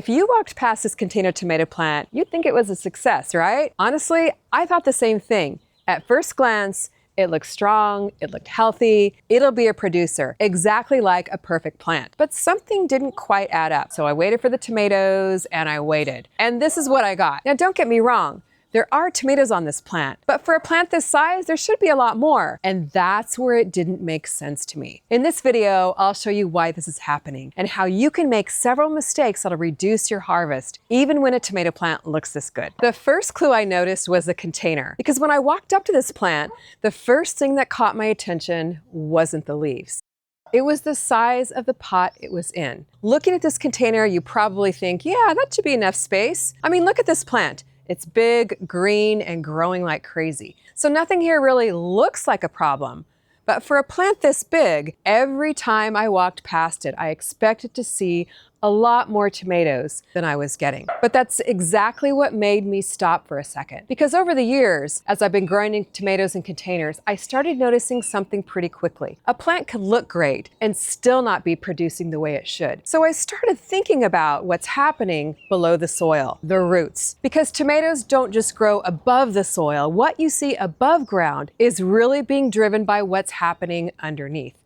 If you walked past this container tomato plant, you'd think it was a success, right? Honestly, I thought the same thing. At first glance, it looked strong, it looked healthy, it'll be a producer, exactly like a perfect plant. But something didn't quite add up. So I waited for the tomatoes and I waited. And this is what I got. Now don't get me wrong, there are tomatoes on this plant, but for a plant this size, there should be a lot more. And that's where it didn't make sense to me. In this video, I'll show you why this is happening and how you can make several mistakes that'll reduce your harvest, even when a tomato plant looks this good. The first clue I noticed was the container, because when I walked up to this plant, the first thing that caught my attention wasn't the leaves. It was the size of the pot it was in. Looking at this container, you probably think, yeah, that should be enough space. I mean, look at this plant. It's big, green, and growing like crazy. So nothing here really looks like a problem. But for a plant this big, every time I walked past it, I expected to see a lot more tomatoes than I was getting. But that's exactly what made me stop for a second. Because over the years, as I've been growing tomatoes in containers, I started noticing something pretty quickly. A plant could look great and still not be producing the way it should. So I started thinking about what's happening below the soil, the roots. Because tomatoes don't just grow above the soil. What you see above ground is really being driven by what's happening underneath.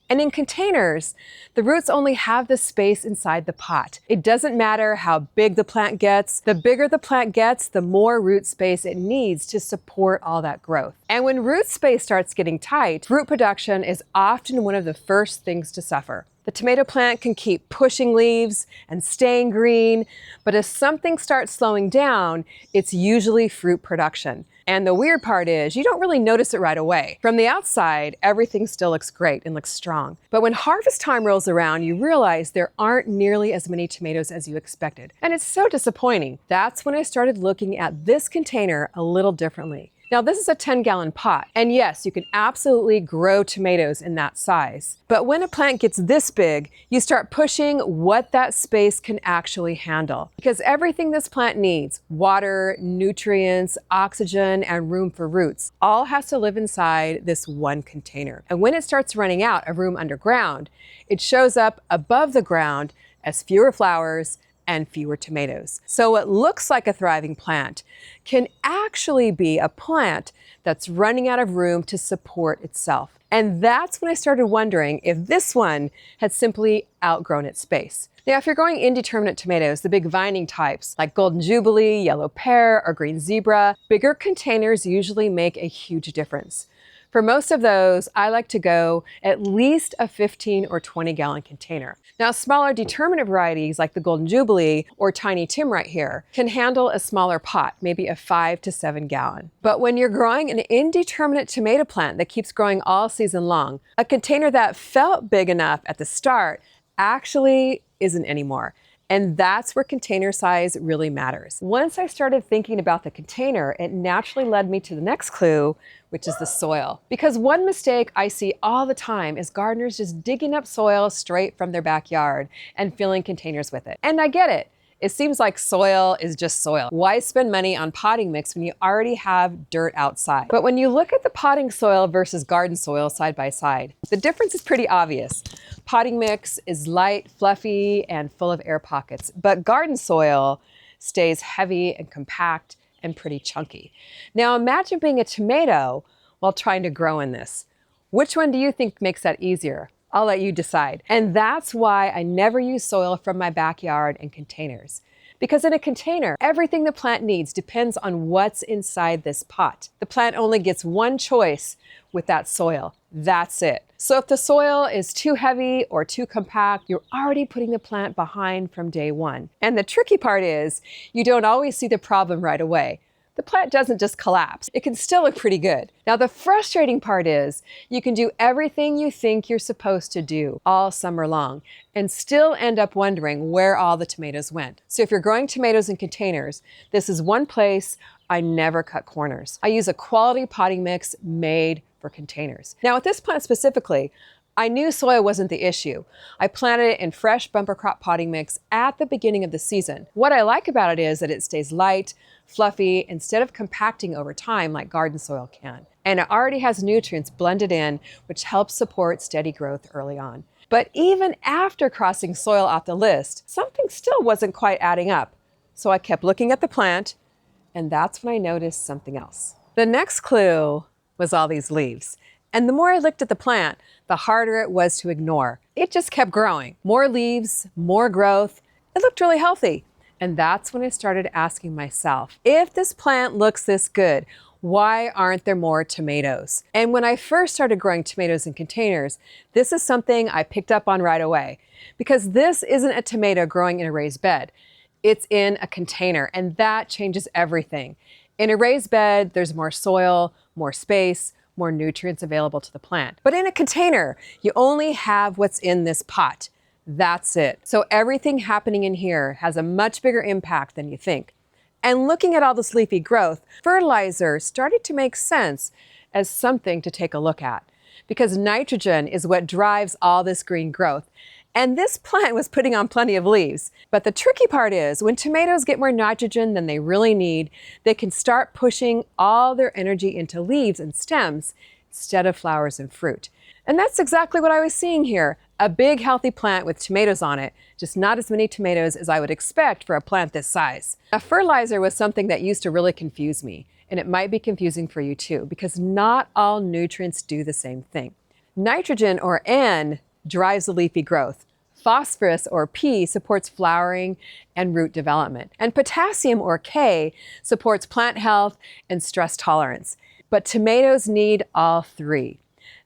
And in containers, the roots only have the space inside the pot. It doesn't matter how big the plant gets. The bigger the plant gets, the more root space it needs to support all that growth. And when root space starts getting tight, root production is often one of the first things to suffer. The tomato plant can keep pushing leaves and staying green, but if something starts slowing down, it's usually fruit production. And the weird part is, you don't really notice it right away. From the outside, everything still looks great and looks strong. But when harvest time rolls around, you realize there aren't nearly as many tomatoes as you expected. And it's so disappointing. That's when I started looking at this container a little differently. Now this is a 10-gallon pot, and yes, you can absolutely grow tomatoes in that size. But when a plant gets this big, you start pushing what that space can actually handle. Because everything this plant needs, water, nutrients, oxygen, and room for roots, all has to live inside this one container. And when it starts running out of room underground, it shows up above the ground as fewer flowers and fewer tomatoes. So what looks like a thriving plant can actually be a plant that's running out of room to support itself. And that's when I started wondering if this one had simply outgrown its space. Now, if you're growing indeterminate tomatoes, the big vining types like Golden Jubilee, Yellow Pear, or Green Zebra, bigger containers usually make a huge difference. For most of those, I like to go at least a 15 or 20-gallon container. Now, smaller determinate varieties like the Golden Jubilee or Tiny Tim right here can handle a smaller pot, maybe a 5 to 7 gallon. But when you're growing an indeterminate tomato plant that keeps growing all season long, a container that felt big enough at the start actually isn't anymore. And that's where container size really matters. Once I started thinking about the container, it naturally led me to the next clue, which is the soil. Because one mistake I see all the time is gardeners just digging up soil straight from their backyard and filling containers with it. And I get it. It seems like soil is just soil. Why spend money on potting mix when you already have dirt outside? But when you look at the potting soil versus garden soil side by side, the difference is pretty obvious. Potting mix is light, fluffy, and full of air pockets, but garden soil stays heavy and compact and pretty chunky. Now imagine being a tomato while trying to grow in this. Which one do you think makes that easier? I'll let you decide. And that's why I never use soil from my backyard in containers. Because in a container, everything the plant needs depends on what's inside this pot. The plant only gets one choice with that soil. That's it. So if the soil is too heavy or too compact, you're already putting the plant behind from day one. And the tricky part is, you don't always see the problem right away. The plant doesn't just collapse. It can still look pretty good. Now, the frustrating part is you can do everything you think you're supposed to do all summer long and still end up wondering where all the tomatoes went. So if you're growing tomatoes in containers, this is one place I never cut corners. I use a quality potting mix made for containers. Now, with this plant specifically, I knew soil wasn't the issue. I planted it in fresh bumper crop potting mix at the beginning of the season. What I like about it is that it stays light, fluffy, instead of compacting over time like garden soil can. And it already has nutrients blended in, which helps support steady growth early on. But even after crossing soil off the list, something still wasn't quite adding up. So I kept looking at the plant, and that's when I noticed something else. The next clue was all these leaves. And the more I looked at the plant, the harder it was to ignore. It just kept growing. More leaves, more growth. It looked really healthy. And that's when I started asking myself, if this plant looks this good, why aren't there more tomatoes? And when I first started growing tomatoes in containers, this is something I picked up on right away, because this isn't a tomato growing in a raised bed. It's in a container, and that changes everything. In a raised bed, there's more soil, more space, more nutrients available to the plant. But in a container, you only have what's in this pot. That's it. So everything happening in here has a much bigger impact than you think. And looking at all this leafy growth, fertilizer started to make sense as something to take a look at, because nitrogen is what drives all this green growth. And this plant was putting on plenty of leaves. But the tricky part is, when tomatoes get more nitrogen than they really need, they can start pushing all their energy into leaves and stems instead of flowers and fruit. And that's exactly what I was seeing here. A big healthy plant with tomatoes on it, just not as many tomatoes as I would expect for a plant this size. A fertilizer was something that used to really confuse me, and it might be confusing for you too, because not all nutrients do the same thing. Nitrogen, or N, drives the leafy growth. Phosphorus, or P, supports flowering and root development. And potassium, or K, supports plant health and stress tolerance. But tomatoes need all three.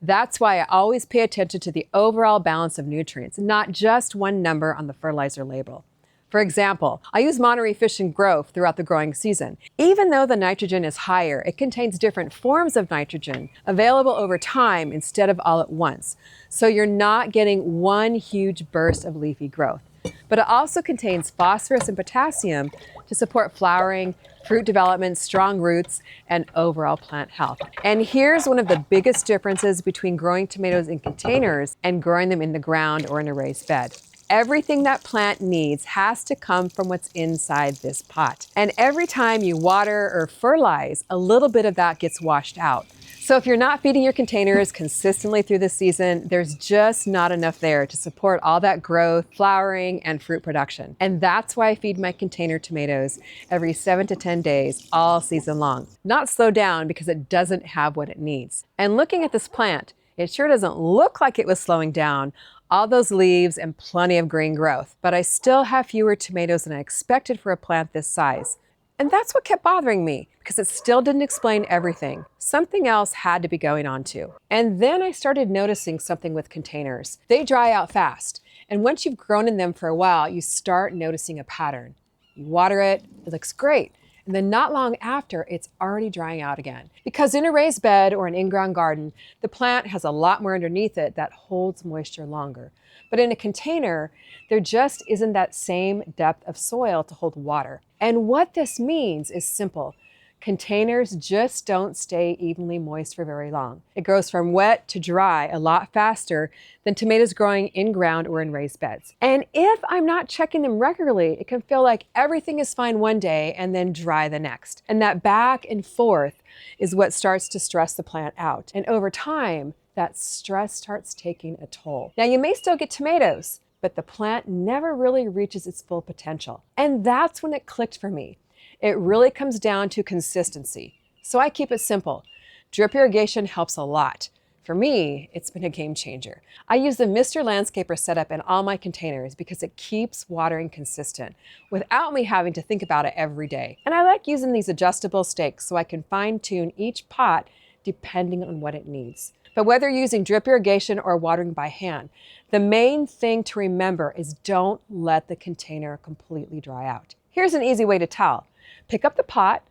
That's why I always pay attention to the overall balance of nutrients, not just one number on the fertilizer label. For example, I use Monterey Fish and Growth throughout the growing season. Even though the nitrogen is higher, it contains different forms of nitrogen available over time instead of all at once. So you're not getting one huge burst of leafy growth. But it also contains phosphorus and potassium to support flowering, fruit development, strong roots, and overall plant health. And here's one of the biggest differences between growing tomatoes in containers and growing them in the ground or in a raised bed. Everything that plant needs has to come from what's inside this pot. And every time you water or fertilize, a little bit of that gets washed out. So if you're not feeding your containers consistently through the season, there's just not enough there to support all that growth, flowering, and fruit production. And that's why I feed my container tomatoes every 7 to 10 days, all season long. Not slow down, because it doesn't have what it needs. And looking at this plant, it sure doesn't look like it was slowing down. All those leaves and plenty of green growth, but I still have fewer tomatoes than I expected for a plant this size. And that's what kept bothering me, because it still didn't explain everything. Something else had to be going on too. And then I started noticing something with containers. They dry out fast. And once you've grown in them for a while, you start noticing a pattern. You water it, it looks great. And then not long after, it's already drying out again. Because in a raised bed or an in-ground garden, the plant has a lot more underneath it that holds moisture longer. But in a container, there just isn't that same depth of soil to hold water. And what this means is simple. Containers just don't stay evenly moist for very long. It goes from wet to dry a lot faster than tomatoes growing in ground or in raised beds. And if I'm not checking them regularly, it can feel like everything is fine one day and then dry the next. And that back and forth is what starts to stress the plant out. And over time, that stress starts taking a toll. Now, you may still get tomatoes, but the plant never really reaches its full potential. And that's when it clicked for me. It really comes down to consistency. So I keep it simple. Drip irrigation helps a lot. For me, it's been a game changer. I use the Mr. Landscaper setup in all my containers because it keeps watering consistent without me having to think about it every day. And I like using these adjustable stakes so I can fine-tune each pot depending on what it needs. But whether you're using drip irrigation or watering by hand, the main thing to remember is don't let the container completely dry out. Here's an easy way to tell. Pick up the pot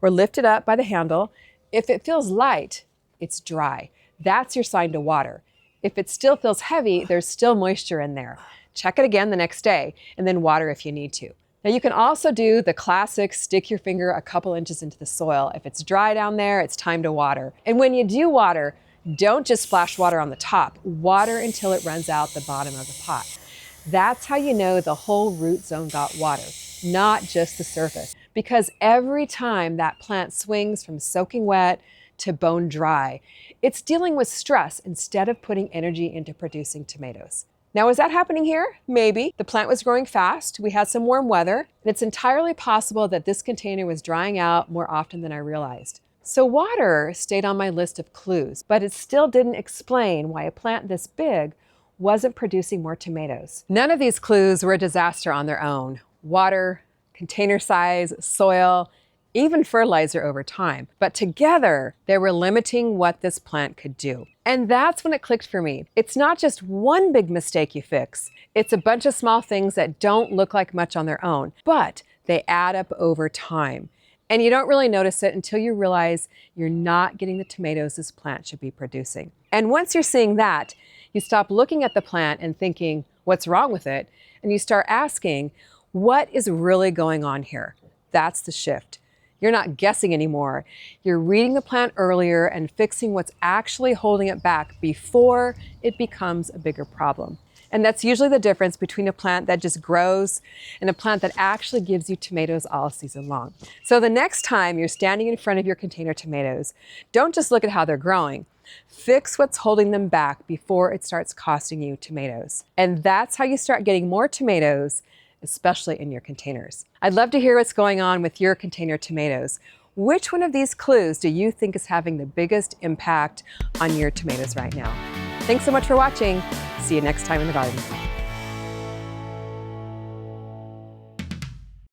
or lift it up by the handle. If it feels light, it's dry. That's your sign to water. If it still feels heavy, there's still moisture in there. Check it again the next day and then water if you need to. Now you can also do the classic stick your finger a couple inches into the soil. If it's dry down there, it's time to water. And when you do water, don't just splash water on the top. Water until it runs out the bottom of the pot. That's how you know the whole root zone got water, not just the surface. Because every time that plant swings from soaking wet to bone dry, it's dealing with stress instead of putting energy into producing tomatoes. Now, is that happening here? Maybe. The plant was growing fast. We had some warm weather, and it's entirely possible that this container was drying out more often than I realized. So water stayed on my list of clues, but it still didn't explain why a plant this big wasn't producing more tomatoes. None of these clues were a disaster on their own. Water, container size, soil, even fertilizer over time. But together, they were limiting what this plant could do. And that's when it clicked for me. It's not just one big mistake you fix. It's a bunch of small things that don't look like much on their own, but they add up over time. And you don't really notice it until you realize you're not getting the tomatoes this plant should be producing. And once you're seeing that, you stop looking at the plant and thinking, what's wrong with it? And you start asking, what is really going on here? That's the shift. You're not guessing anymore. You're reading the plant earlier and fixing what's actually holding it back before it becomes a bigger problem. And that's usually the difference between a plant that just grows and a plant that actually gives you tomatoes all season long. So the next time you're standing in front of your container tomatoes, don't just look at how they're growing. Fix what's holding them back before it starts costing you tomatoes. And that's how you start getting more tomatoes, especially in your containers. I'd love to hear what's going on with your container tomatoes. Which one of these clues do you think is having the biggest impact on your tomatoes right now? Thanks so much for watching. See you next time in the garden.